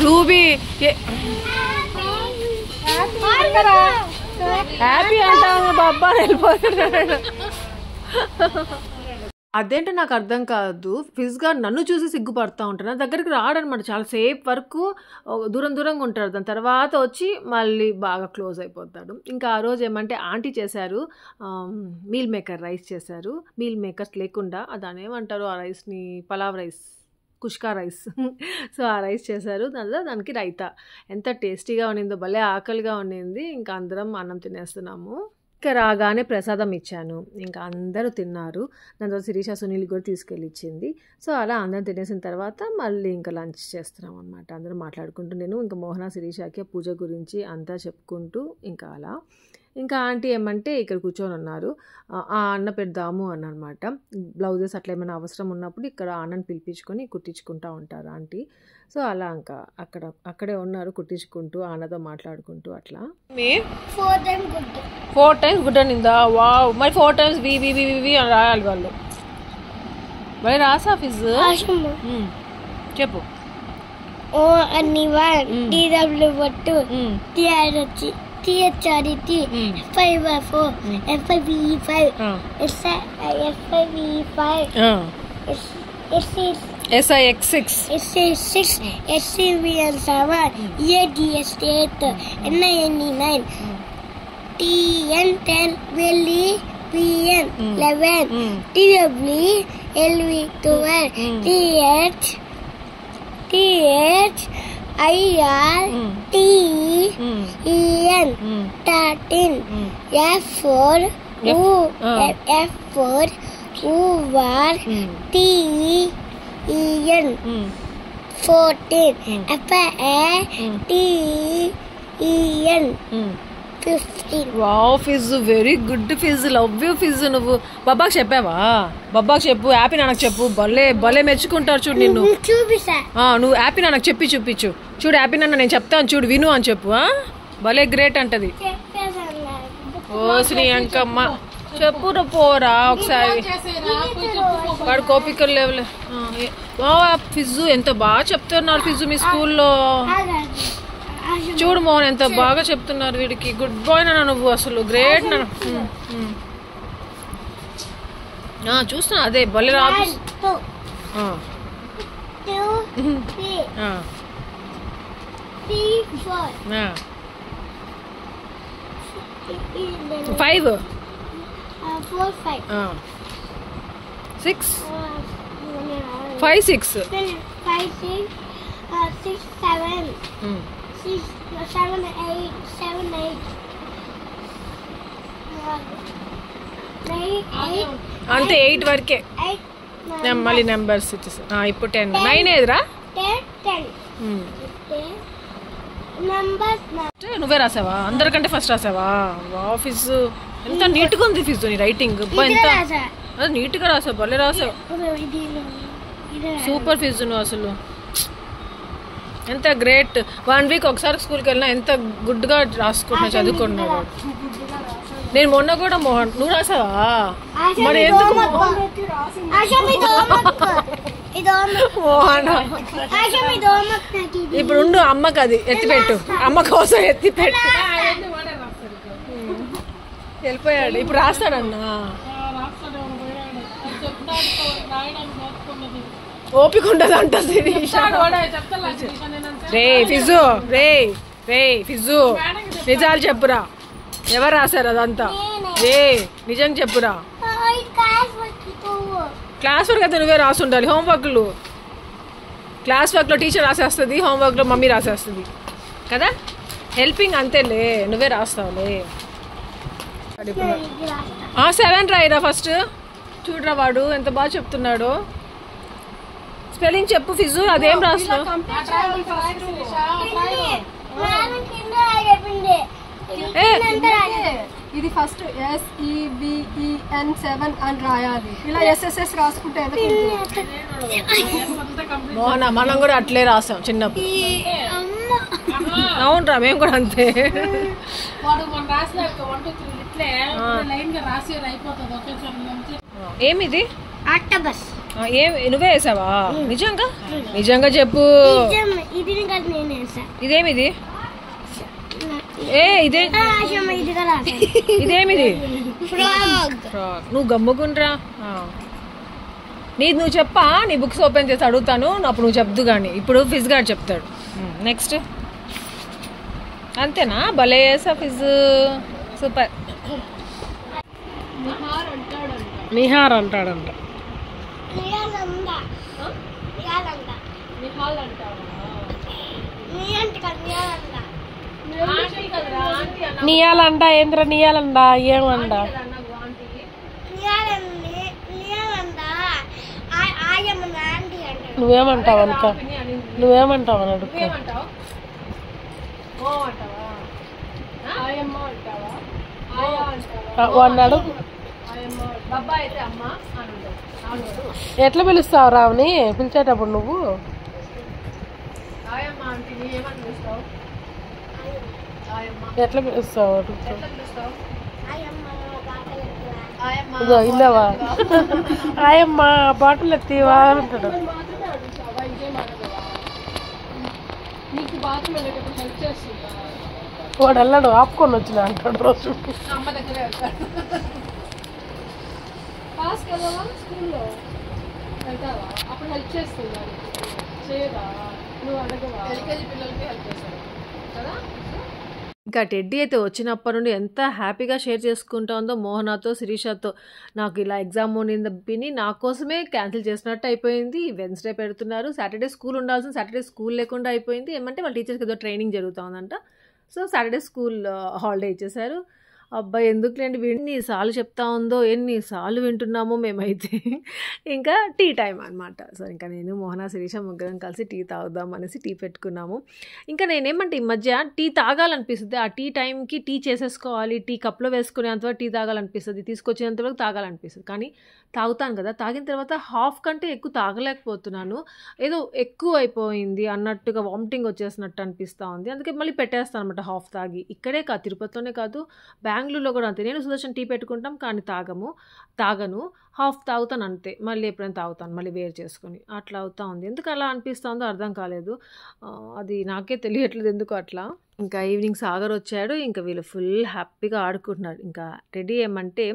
రూబీ హ్యాపీ అంటాను, బాబా వెళ్ళిపోతున్నాడు. అదేంటో నాకు అర్థం కాదు, ఫిజ్గా నన్ను చూసి సిగ్గుపడుతూ ఉంటాను, నా దగ్గరికి రాడనమాట. చాలా సేపు వరకు దూరంగా ఉంటాడు, దాని తర్వాత వచ్చి మళ్ళీ బాగా క్లోజ్ అయిపోతాడు. ఇంకా ఆ రోజు ఏమంటే ఆంటీ చేశారు, మీల్ మేకర్ రైస్ చేశారు. మీల్ మేకర్స్ లేకుండా దాని ఏమంటారు ఆ రైస్ని, పలావ్ రైస్, కుష్కా రైస్. సో ఆ రైస్ చేశారు, దానికి రైతా. ఎంత టేస్టీగా ఉండిందో, భలే ఆకలిగా ఉండింది. ఇంకా అందరం అన్నం తినేస్తున్నాము. ఇంకా రాగానే ప్రసాదం ఇచ్చాను, ఇంకా అందరూ తిన్నారు. దాని తర్వాత శిరీష సునీల్ కూడా తీసుకెళ్ళి ఇచ్చింది. సో అలా అందరం తినేసిన తర్వాత మళ్ళీ ఇంకా లంచ్ చేస్తున్నాం అనమాట. అందరం మాట్లాడుకుంటూ నేను ఇంకా మోహన శిరీషకి పూజ గురించి అంతా చెప్పుకుంటూ ఇంకా అలా. ఇంకా ఆంటీ ఏమంటే ఇక్కడ కూర్చొని ఉన్నారు, ఆ అన్న పేరు దాము అన్నమాట. బ్లౌజెస్ అట్లా ఏమైనా అవసరం ఉన్నప్పుడు ఇక్కడ అన్నని పిలిపించుకొని కుట్టించుకుంటూ ఉంటారు ఆంటీ. సో అలా ఇంకా అక్కడే ఉన్నారు కుట్టించుకుంటూ, అన్నతో మాట్లాడుకుంటూ అట్లా. 4 times గుడ్ అనిందా? వావ్, మరి 4 times వి అని రాయాలి వాళ్ళు. మరి రాసా ఫిజ్ చెప్పు. ఓ అని 1 DW2 TRT THRT F5 F5V5 S5V5 SIX6 SC6 SCVN7 ADS8 NINE9 TN10 VN11 TW LV12 TH IR TEN 13 F4 UR TEN 14 FATEN 15. Wow ఫిజ్, వెరీ గుడ్ ఫిజ్, లవ్ యూ ఫిజ్. నువ్వు బాబాకి చెప్పావా? బాబాకి చెప్పు, హ్యాపీ నాన్నకు చెప్పు, భలే మెచ్చుకుంటారు చూడు నిన్ను. చూపిస్తా, నువ్వు హ్యాపీ నాన్నకు చెప్పి చూపించు. చూడు హ్యాపీ నాన్న నేను చెప్తాను చూడు, విను అని చెప్పు. భలే గ్రేట్ అంటది. ఓ శ్రీ అంకమ్మ చెప్పురా పోరా ఒకసారి. వాడు కోపికలు లేవులే. ఫిజు ఎంత బాగా చెప్తున్నారు ఫిజు మీ స్కూల్లో. చూడు మోహన్ ఎంత బాగా చెప్తున్నారు వీడికి. గుడ్ బాయ్ నాన్న నువ్వు, అసలు గ్రేట్ నాన్న. చూస్తున్నా అదే భలే రాదు. ఫైవ్ 6 5 6 అంతే 8 వరకే. మళ్ళీ నెంబర్స్ ఇచ్చేసా. ఇప్పుడు 10 9 ఏదిరా? నువ్వే రాసావా? అందరికంటే ఫస్ట్ రాసావా? ఫిజు ఎంత నీట్గా ఉంది ఫిజు నీ రైటింగ్. ఎంత నీట్గా రాసావు, భలే రాసావు. సూపర్ ఫిజు నువ్వు అసలు. ఎంత గ్రేట్. 1 వీక్ ఒకసారి స్కూల్కి వెళ్ళినా ఎంత గుడ్గా రాసుకుంటున్నా చదువుకుంటున్నాడు. నేను మొన్న కూడా మోహన్ నువ్వు రాసావా? మరి ఎందుకు మోహన్? ఇప్పుడు ఉండు అమ్మకి అది ఎత్తిపెట్టు, అమ్మ కోసం ఎత్తిపెట్టు. వెళ్ళిపోయాడు. ఇప్పుడు రాస్తాడన్నా. ఓపిక ఉండదు అంట రే ఫిజు. రే ఫిజు నిజాలు చెప్పురా, ఎవరు రాశారు అదంతా? రే నిజం చెప్పురా. క్లాస్ వర్క్ అయితే నువ్వే రాసి ఉండాలి. హోంవర్క్లు క్లాస్ వర్క్లో టీచర్ రాసేస్తుంది, హోంవర్క్లో మమ్మీ రాసేస్తుంది కదా. హెల్పింగ్ అంతేలే, నువ్వే రాస్తావులే. 7 రాయిరా ఫస్ట్. చూడరా వాడు ఎంత బాగా చెప్తున్నాడు. స్పెల్లింగ్ చెప్పు ఫిజు. అదేం రాస్తావు? ఇది ఫస్ట్ SEVEN 7 అని రాయాలి. ఇలా SSS రాసుకుంటే మోహన మనం కూడా అట్లే రాసాం చిన్నప్పుడు. అవునరా మేము కూడా అంతే. ఏమిది? నువ్వే వేసావా? నిజంగా నిజంగా చెప్పు. ఇదేమిది? ఇదేమిది? నువ్వు గమ్ముకుంట్రా. నువ్వు చెప్పా. నీ బుక్స్ ఓపెన్ చేసి అడుగుతాను, అప్పుడు నువ్వు చెప్దు కానీ. ఇప్పుడు ఫిజ్ గార్డ్ చెప్తాడు. నెక్స్ట్ అంతేనా? భలే వేసా ఫిజ్. సూపర్. నిహార్ అంటాడంట. నియాలంట. ఏంద్ర నియాలంట? ఏమంట? నువ్వేమంటావు అనుక? నువ్వేమంటావు అని అడుగు. వాడిని అడుగు. ఎట్లా పిలుస్తావు రావుని పిలిచేటప్పుడు? నువ్వు ఎట్లా పిలుస్తావు? ఇదో ఇల్లవా ఆయమ్మ బాటిల్ ఎత్తివా అంటాడు. వాడు వెళ్ళాడు, ఆపుకొని వచ్చిన అంటాడు రోజు. ఇంకా టెడ్డీ అయితే వచ్చినప్పటి నుండి ఎంత హ్యాపీగా షేర్ చేసుకుంటా ఉందో మోహనాతో, శిరీషతో. నాకు ఇలా ఎగ్జామ్ ఉండింది పిని, నా కోసమే క్యాన్సిల్ చేసినట్టు అయిపోయింది. వెన్స్డే పెడుతున్నారు, సాటర్డే స్కూల్ ఉండాల్సిన సాటర్డే స్కూల్ లేకుండా అయిపోయింది. ఏమంటే వాళ్ళ టీచర్స్కి ఏదో ట్రైనింగ్ జరుగుతుందంట. సో సాటర్డే స్కూల్ హాలిడే ఇచ్చేసారు. అబ్బా! ఎందుకులేండి ఎన్నిసార్లు చెప్తా ఉందో, ఎన్నిసార్లు వింటున్నామో మేమైతే. ఇంకా టీ టైమ్ అనమాట. సో, ఇంకా నేను, మోహన, శిరీష ముగ్గురం కలిసి టీ తాగుదాం అనేసి టీ పెట్టుకున్నాము. ఇంకా నేనేమంటే ఈ మధ్య టీ తాగాలనిపిస్తుంది. ఆ టీ టైంకి టీ చేసేసుకోవాలి, టీ కప్‌లో వేసుకునేంతవరకు టీ తాగాలనిపిస్తది, తీసుకొచ్చేంత వరకు తాగాలనిపిస్తది. కానీ తాగుతాను కదా, తాగిన తర్వాత హాఫ్ కంటే ఎక్కువ తాగలేకపోతున్నాను. ఏదో ఎక్కువ అయిపోయింది అన్నట్టుగా వామిటింగ్ వచ్చేసినట్టు అనిపిస్తూ ఉంది. అందుకే మళ్ళీ పెట్టేస్తాను అనమాట హాఫ్ తాగి. ఇక్కడే కాదు, తిరుపతిలోనే కాదు, బెంగుళూరులో కూడా అంతే. నేను, సుదర్శన్ టీ పెట్టుకుంటాం కానీ తాగను. హాఫ్ తాగుతాను అంతే. మళ్ళీ ఎప్పుడైనా తాగుతాను మళ్ళీ వేరు చేసుకొని. అట్లా అవుతా ఉంది. ఎందుకు అలా అనిపిస్తుందో అర్థం కాలేదు. అది నాకే తెలియట్లేదు ఎందుకు అట్లా. ఇంకా ఈవినింగ్ సాగర్ వచ్చాడు. ఇంకా వీళ్ళు ఫుల్ హ్యాపీగా ఆడుకుంటున్నారు. ఇంకా రెడీ ఏమంటే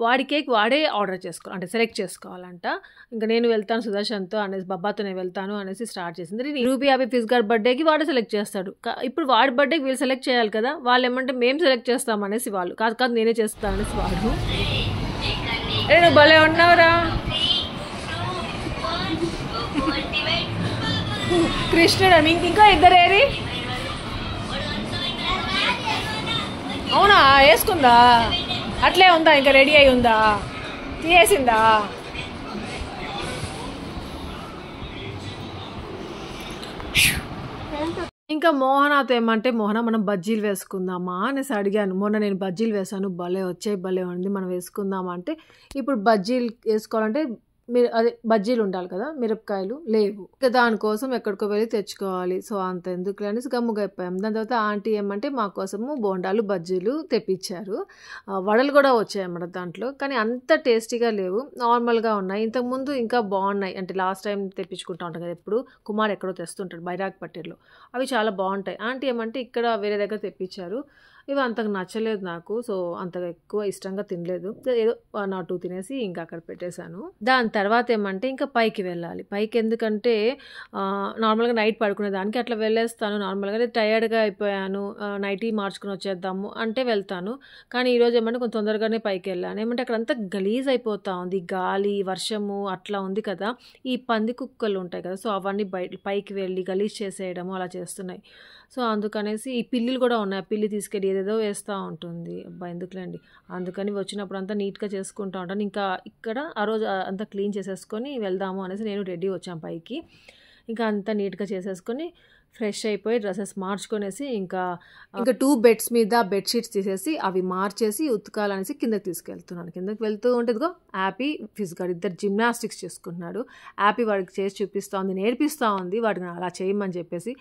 వాడి కేక్ వాడే ఆర్డర్ చేసుకోవాలి, అంటే సెలెక్ట్ చేసుకోవాలంట. ఇంకా నేను వెళ్తాను సుదర్శన్తో అనేసి, బాబాతో నేను వెళ్తాను అనేసి స్టార్ట్ చేసింది. రూబీ అభి ఫిజ్ గారి బర్త్డేకి వాడే సెలెక్ట్ చేస్తాడు. ఇప్పుడు వాడి బర్త్డేకి వీళ్ళు సెలెక్ట్ చేయాలి కదా, వాళ్ళు ఏమంటే మేము సెలెక్ట్ చేస్తాం అనేసి వాళ్ళు, కాదు నేనే చేస్తాను అనేసి వాడు. నువ్వు భలే ఉన్నావురా కృష్ణుడు. ఇంకా ఇద్దరేరి. అవునా, వేసుకుందా? అట్లే ఉందా? ఇంకా రెడీ అయి ఉందా? తీసేసిందా? ఇంకా మోహనాతో ఏమంటే, మోహన మనం బజ్జీలు వేసుకుందామా అనేసి అడిగాను. మొన్న నేను బజ్జీలు వేసాను, భలే వచ్చాయి, భలే ఉంది, మనం వేసుకుందామా అంటే, ఇప్పుడు బజ్జీలు వేసుకోవాలంటే అదే బజ్జీలు ఉండాలి కదా, మిరపకాయలు లేవు. ఇంకా దానికోసం ఎక్కడికో వెళ్ళి తెచ్చుకోవాలి. సో అంత ఎందుకు అనేసి గమ్ముగా అయిపోయాం. దాని తర్వాత ఆంటీ ఏమంటే మా కోసము బోండాలు, బజ్జీలు తెప్పించారు. వడలు కూడా వచ్చాయన్నమాట దాంట్లో. కానీ అంత టేస్టీగా లేవు, నార్మల్గా ఉన్నాయి. ఇంతకుముందు ఇంకా బాగున్నాయి. అంటే లాస్ట్ టైం తెప్పించుకుంటా ఉంటాం కదా, ఎప్పుడు కుమార్ ఎక్కడో తెస్తుంటాడు బైరాగ్పట్టేలో, అవి చాలా బాగుంటాయి. ఆంటీ ఏమంటే ఇక్కడ వేరే దగ్గర తెప్పించారు. ఇవి అంతకు నచ్చలేదు నాకు. సో అంతగా ఎక్కువ ఇష్టంగా తినలేదు. ఏదో 1 or 2 తినేసి ఇంకా అక్కడ పెట్టేశాను. దాని తర్వాత ఏమంటే ఇంకా పైకి వెళ్ళాలి. పైకి ఎందుకంటే నార్మల్గా నైట్ పడుకునే దానికి అట్లా వెళ్ళేస్తాను. నార్మల్గా టయర్డ్గా అయిపోయాను, నైటీ మార్చుకుని వచ్చేద్దాము అంటే వెళ్తాను. కానీ ఈరోజు ఏమంటే కొంచెం తొందరగానే పైకి వెళ్ళాను. ఏమంటే అక్కడ అంతా గలీజ్ అయిపోతా ఉంది, గాలి, వర్షము అట్లా ఉంది కదా. ఈ పంది కుక్కలు ఉంటాయి కదా, సో అవన్నీ పైకి వెళ్ళి గలీజ్ చేసేయడము అలా చేస్తున్నాయి. సో అందుకనేసి ఈ పిల్లులు కూడా ఉన్నాయి. ఆ పిల్లి తీసుకెళ్ళి ఏదేదో వేస్తూ ఉంటుంది. అబ్బా ఎందుకులేండి, అందుకని వచ్చినప్పుడు అంతా నీట్గా చేసుకుంటూ ఉంటాను. ఇంకా ఇక్కడ ఆ రోజు అంతా క్లీన్ చేసేసుకొని వెళ్దాము అనేసి నేను రెడీ వచ్చాను పైకి. ఇంకా అంతా నీట్గా చేసేసుకొని ఫ్రెష్ అయిపోయి డ్రెస్సెస్ మార్చుకొనేసి ఇంకా 2 బెడ్స్ మీద బెడ్షీట్స్ తీసేసి అవి మార్చేసి ఉతకాలనేసి కిందకి తీసుకెళ్తున్నాను. కిందకి వెళ్తూ ఉంటే ఇదిగో హ్యాపీ, ఫిజ్ గారు ఇద్దరు జిమ్నాస్టిక్స్ చేసుకుంటున్నాడు. హ్యాపీ వాడికి చేసి చూపిస్తూ ఉంది, నేర్పిస్తూ ఉంది వాడిని అలా చేయమని చెప్పేసి.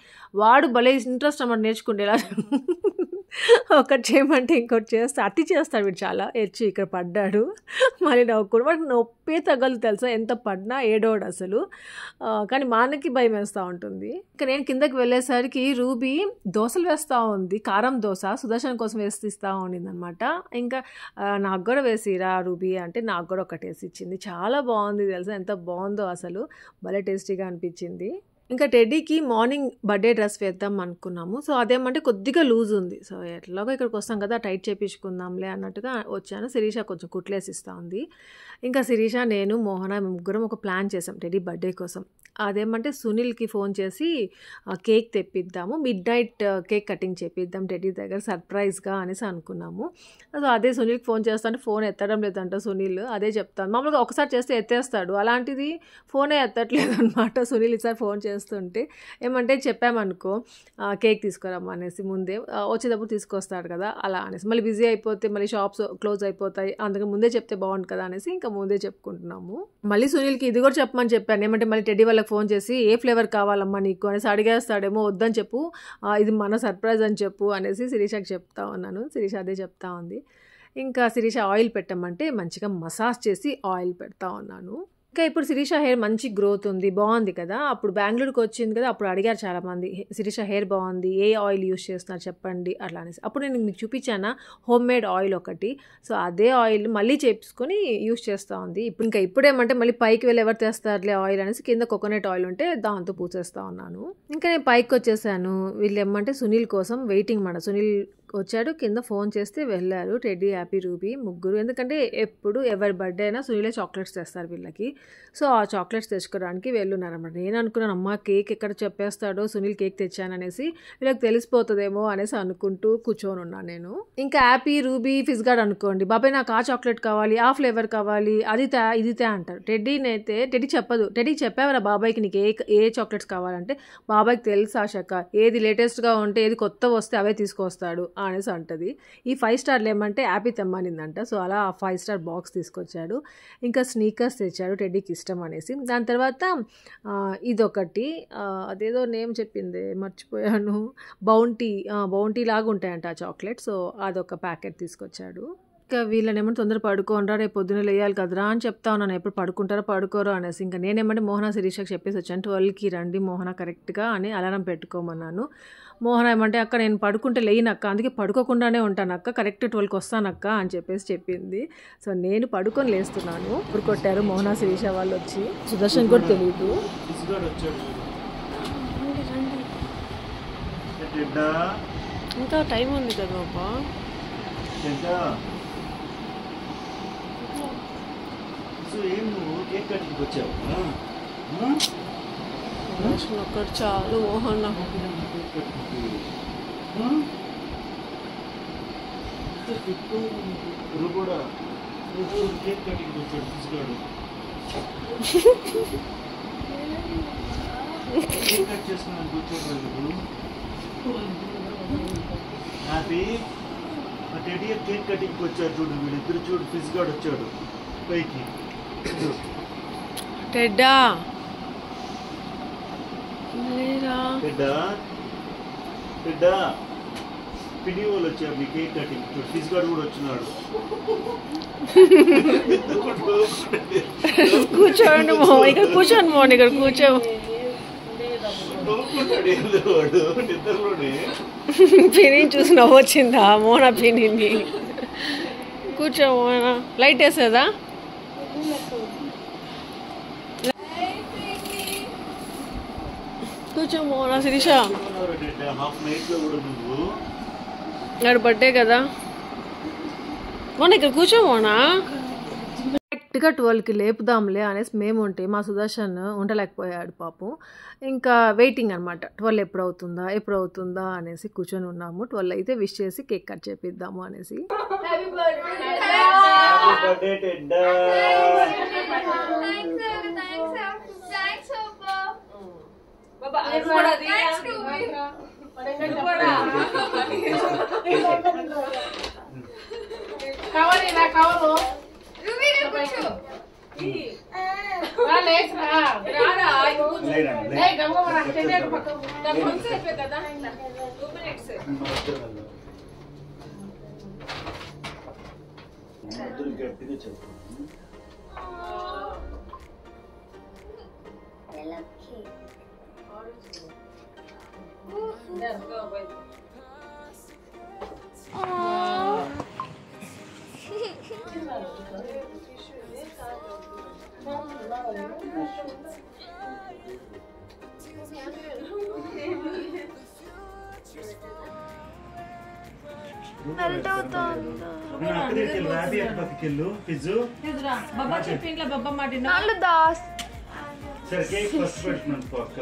వాడు భలే ఇంట్రెస్ట్ అన్నమాట నేర్చుకుంటే, ఇలా ఒకటి చేయమంటే ఇంకోటి చేస్తే అతి చేస్తాడు వీడు. చాలా ఏడ్చి ఇక్కడ పడ్డాడు, మళ్ళీ నవ్వుకోడు. వాడికి నొప్పే తగలు తెలుసా, ఎంత పడినా ఏడోడు అసలు. కానీ మానకి భయం వేస్తూ ఉంటుంది. ఇంకా నేను కిందకి వెళ్ళేసరికి రూబీ దోశలు వేస్తూ ఉంది, కారం దోశ సుదర్శన్ కోసం వేసి ఇస్తూ ఉండింది అనమాట. ఇంకా నాకు కూడా వేసిరా రూబీ అంటే నాకు కూడా ఒకటి వేసి ఇచ్చింది. చాలా బాగుంది తెలుసా, ఎంత బాగుందో అసలు, భలే టేస్టీగా అనిపించింది. ఇంకా టెడ్డీకి మార్నింగ్ బర్త్డే డ్రెస్ వేద్దాం అనుకున్నాము. సో అదేమంటే కొద్దిగా లూజ్ ఉంది. సో ఎట్లాగో ఇక్కడికి వస్తాం కదా, టైట్ చేయించుకుందాంలే అన్నట్టుగా వచ్చాను. శిరీష కొంచెం కుట్లేసిస్తూ ఉంది. ఇంకా శిరీష, నేను, మోహన ముగ్గురం ఒక ప్లాన్ చేసాం టెడ్డీ బర్త్డే కోసం. అదేమంటే సునీల్కి ఫోన్ చేసి కేక్ తెప్పిద్దాము, మిడ్ నైట్ కేక్ కటింగ్ చేపిద్దాం టెడ్డీ దగ్గర సర్ప్రైజ్గా అనేసి అనుకున్నాము. సో అదే సునీల్కి ఫోన్ చేస్తాను, ఫోన్ ఎత్తడం లేదంట సునీల్. అదే చెప్తాను, మామూలుగా ఒకసారి చేస్తే ఎత్తేస్తాడు, అలాంటిది ఫోనే ఎత్తట్లేదు అనమాట. సునీల్ ఈసారి ఫోన్ చేస్తుంటే ఏమంటే చెప్పామనుకో కేక్ తీసుకురమ్మా అనేసి, ముందే వచ్చేటప్పుడు తీసుకొస్తాడు కదా అలా అనేసి. మళ్ళీ బిజీ అయిపోతే మళ్ళీ షాప్స్ క్లోజ్ అయిపోతాయి, అందుకని ముందే చెప్తే బాగుంటుంది కదా అనేసి ఇంకా ముందే చెప్పుకుంటున్నాము. మళ్ళీ సునీల్కి ఇది కూడా చెప్పమని చెప్పాను, ఏమంటే మళ్ళీ టెడ్డీ వాళ్ళకి ఫోన్ చేసి ఏ ఫ్లేవర్ కావాలమ్మా నీకు అనేసి అడిగేస్తాడేమో, వద్దని చెప్పు, ఇది మన సర్ప్రైజ్ అని చెప్పు అనేసి శిరీషకి చెప్తా ఉన్నాను. శిరీష అదే చెప్తా ఉంది. ఇంకా శిరీష ఆయిల్ పెట్టమంటే మంచిగా మసాజ్ చేసి ఆయిల్ పెడతా ఉన్నాను. ఇంకా ఇప్పుడు శిరీష హెయిర్ మంచి గ్రోత్ ఉంది, బాగుంది కదా. అప్పుడు బెంగళూరుకి వచ్చింది కదా, అప్పుడు అడిగారు చాలామంది శిరీష హెయిర్ బాగుంది, ఏ ఆయిల్ యూస్ చేస్తున్నారు చెప్పండి అట్లా అనేసి. అప్పుడు నేను మీకు చూపించాను హోమ్ మేడ్ ఆయిల్ ఒకటి. సో అదే ఆయిల్ మళ్ళీ చేసుకొని యూస్ చేస్తూ ఉంది. ఇప్పుడేమంటే మళ్ళీ పైకి వెళ్ళి ఎవరు తెస్తారులే ఆయిల్ అనేసి కింద కోకోనట్ ఆయిల్ ఉంటే దాంతో పూసేస్తూ ఉన్నాను. ఇంకా నేను పైకి వచ్చేసాను. వీళ్ళు ఏమంటే సునీల్ కోసం వెయిటింగ్ మాట. సునీల్ వచ్చాడు, కింద ఫోన్ చేస్తే వెళ్ళారు టెడ్డీ, హ్యాపీ, రూబీ ముగ్గురు. ఎందుకంటే ఎప్పుడు ఎవరి బర్త్డే అయినా సునీలే చాక్లెట్స్ తెస్తారు వీళ్ళకి. సో ఆ చాక్లెట్స్ తెచ్చుకోవడానికి వెళ్ళున్నారన్నమాట. నేను అనుకున్నాను అమ్మ కేక్ ఎక్కడ చెప్పేస్తాడో, సునీల్ కేక్ తెచ్చాననేసి వీళ్ళకి తెలిసిపోతుందేమో అనేసి అనుకుంటూ కూర్చొని ఉన్నాను నేను. ఇంకా హ్యాపీ, రూబీ, ఫిజ్గాడ్ అనుకోండి, బాబాయ్ నాకు ఆ చాక్లెట్ కావాలి, ఆ ఫ్లేవర్ కావాలి, అది తే ఇది తే అంటారు. టెడ్డీనైతే టెడ్డీ చెప్పదు. టెడ్డీ చెప్పావరా బాబాయ్కి నీకు ఏ చాక్లెట్స్ కావాలంటే, బాబాయ్కి తెలుసు ఆశక్క ఏది లేటెస్ట్గా ఉంటే ఏది కొత్త వస్తే అవే తీసుకొస్తాడు అనేసి అంటది. ఈ 5 స్టార్లు ఏమంటే హ్యాపీ తెమ్మనిందంట. సో అలా ఆ 5 స్టార్ బాక్స్ తీసుకొచ్చాడు. ఇంకా స్నీకర్స్ తెచ్చాడు టెడ్డీకి ఇష్టం అనేసి. దాని తర్వాత ఇదొకటి అదేదో నేమ్ చెప్పింది మర్చిపోయాను, బౌంటీ లాగా ఉంటాయంట ఆ చాక్లెట్. సో అదొక ప్యాకెట్ తీసుకొచ్చాడు. ఇంకా వీళ్ళనేమో తొందర పడుకోనరా, రేపు పొద్దున్న లేయాలి కదరా అని చెప్తా ఉన్నాను. ఎప్పుడు పడుకుంటారో పడుకోరో అనేసి. ఇంకా నేనేమంటే మోహన, శిరీషకి చెప్పేసి వచ్చాను 12కి రండి మోహన కరెక్ట్గా అని అలారం పెట్టుకోమన్నాను. మోహన ఏమంటే అక్క నేను పడుకుంటే లేనక్క, అందుకే పడుకోకుండానే ఉంటాను అక్క, కరెక్ట్ 12కి వస్తానక్క అని చెప్పేసి చెప్పింది. సో నేను పడుకొని లేస్తున్నాను. ఇప్పుడు కొట్టారు మోహన, శిరీష వాళ్ళు వచ్చి. సుదర్శన్ కూడా తెలియదు. ఇంకా టైం ఉంది కదా బాబా. ఒక్కటి చాలు మోహన్. టెడ్డీ కేక్ కటింగ్కి వచ్చారు చూడు వీళ్ళిద్దరు, చూడు ఫిజ్గాడు వచ్చాడు పైకి. టెడ్డా పిడి వాళ్ళు వచ్చారు మీ కేక్ కటింగ్, చూడు ఫిజ్గాడు కూడా వచ్చినాడు. కూర్చోండి మోహన్, ఇక్కడ కూర్చోండి మోహన్, ఇక్కడ కూర్చో. పిని చూసి నవ్వొచ్చిందా మోహన పిన్ని? కూర్చో మోహన. లైట్ వేసేదా? కూర్చో మోహన. శిరీష నాడు బర్త్డే కదా మోహన, ఇక్కడ కూర్చో మోహన. కరెక్ట్గా 12కి లేపుదాంలే అనేసి మేము ఉంటే మా సుదర్శన్ ఉండలేకపోయాడు పాపం. ఇంకా వెయిటింగ్ అనమాట, 12 ఎప్పుడు అవుతుందా అనేసి కూర్చొని ఉన్నాము. 12 అయితే విష్ చేసి కేక్ కట్ చేపిద్దాము అనేసి. సరే కేక్ ఫస్ట్ పెట్టినాను పక్క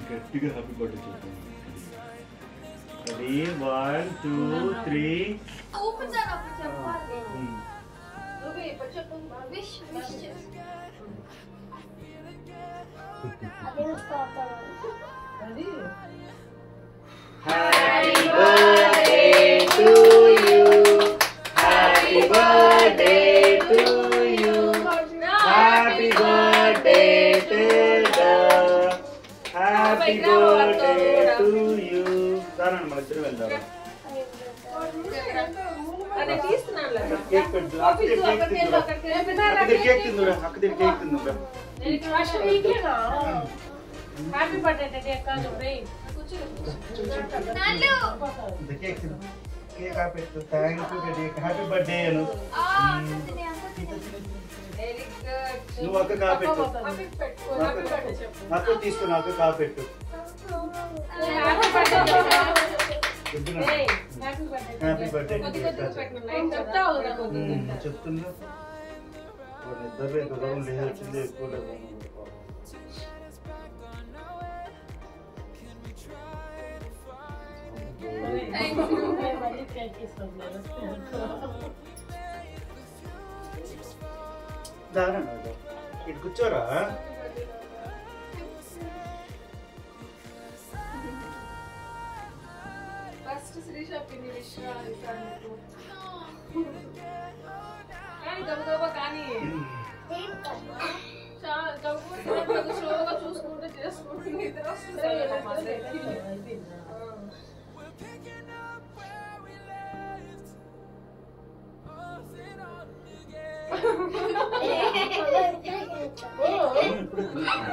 గట్టిగా హ్యాపీ బర్త్డే చెప్పండి. 1 2 3 Happy birthday to you. Happy birthday to you. Happy birthday to the. Happy birthday to you. Saran maliddru vellara. Ade teestunalla. Cake pettu. Cake tindura. Akkadi cake tindura. Nenu rush veekena. Happy birthday daddy akka nore. Nallu. The cake tindura. Cake apettu. Thank you daddy. Happy birthday anu. Very good. నువ్వు అక్క కాపెట్టు నాకు తీసుకుని అక్క కాపెట్టు happy birthday చెప్తావు కదా కొద్దిగా. చెప్తున్నా నిద్ర లేచింది ఎక్కువ లేదు. దారండి ఇటు కూర్చోరా. ఫస్ట్ శ్రీష పిన్ని విశ్వ కానీ గబగబా కానీ స్లోగా చూసుకుంటే చేసుకుంటే నిద్ర వస్తుంది.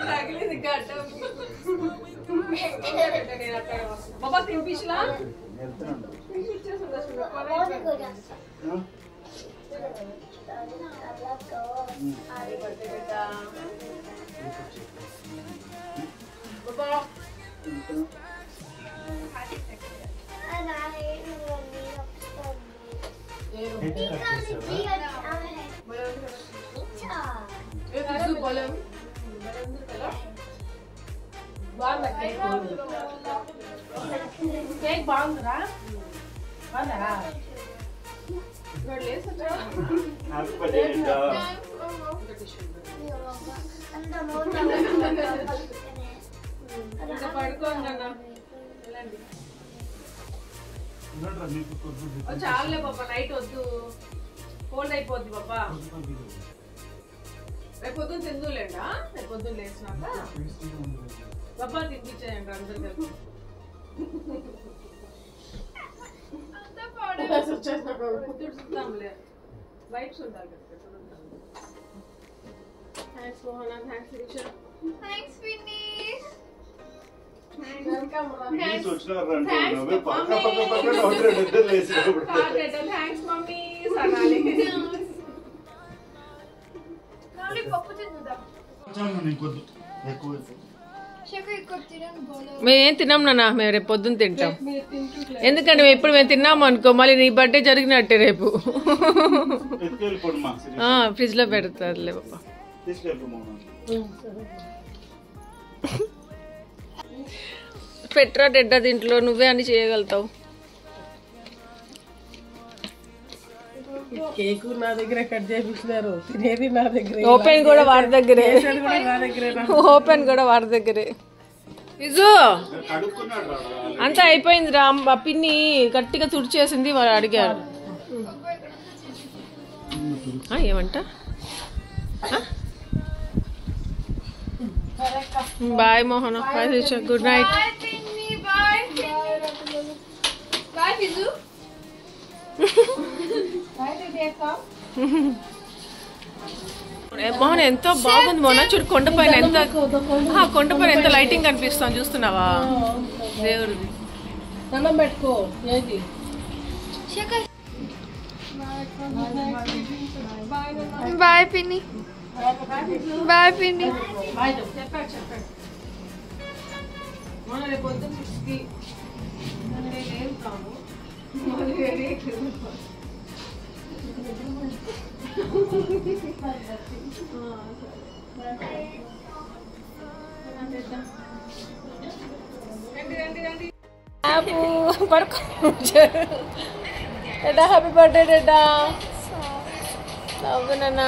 తగిలింది గడ్డ బాబా తినిపించలా కేక్ బాగుందిరా బాగుందరా పడుకోండి చాలులే బాబా నైట్ వద్దు కోల్డ్ అయిపోద్ది బాబా రేపు పొద్దున్న తిందులేండా రేపు పొద్దున్న లేచినాక బాబా తినిపించేయండి అందరు కలిసి చూస్తాంలే వైప్స్ ఉంటారు కదా thanks Mohana thanks Sirisha thanks Vinnie thanks mummy Sonali పప్పు తిందాం మేమేం తిన్నాం నాన్న, మేము రేపు పొద్దున్న తింటాం. ఎందుకంటే మేము ఇప్పుడు మేము తిన్నాము అనుకో మళ్ళీ నీ బర్త్డే జరిగినట్టే రేపు ఫ్రిడ్జ్ లో పెడతారులే బాబా. పెట్రా డెడ్డా దీంట్లో నువ్వే అని చేయగలుగుతావు. కేకు నా దగ్గర కట్ చేపిస్తున్నారు, తినేది నా దగ్గర, ఓపెన్ కూడా వాడి దగ్గరే, ఓపెన్ కూడా వాడి దగ్గరే. ఇజు అంతా అయిపోయింది రా, ఆ పిన్ని గట్టిగా తుడిచేసింది, వాళ్ళు అడిగారు. ఏమంట bye Mohan, bye Shirisha, good night. Mohan ఎంతో బాగుంది మోహన్, చూడు కొండపైన ఎంత, కొండపైన ఎంత లైటింగ్ కనిపిస్తాం చూస్తున్నావా, దేవుడిది. దండం పెట్టుకో. ఏంటి బాయ్ పిన్ని, బాయ్ పిన్ని. చెప్పాడు మొన్న రేపు పొద్దున్న 6కి నేను కాను పడుకో. హ్యాపీ బర్త్డే డెడ్డా. అవునా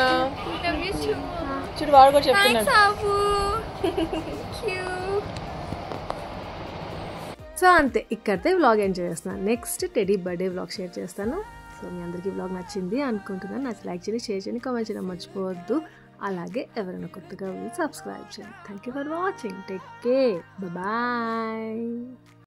చూడు వాడు కూడా చెప్తున్నాడు. సో అంతే, ఇక్కడితే వ్లాగ్ ఎంజాయ్ చేస్తున్నాను. Next teddy birthday vlog share చేస్తాను. సో మీ అందరికీ వ్లాగ్ నచ్చింది అనుకుంటున్నాను. నాకు లైక్ చేయండి, షేర్ చేయండి, కామెంట్ చేయడం మర్చిపోవద్దు. అలాగే ఎవరైనా కొత్తగా సబ్స్క్రైబ్ చేయండి. Thank you for watching. Take care, bye.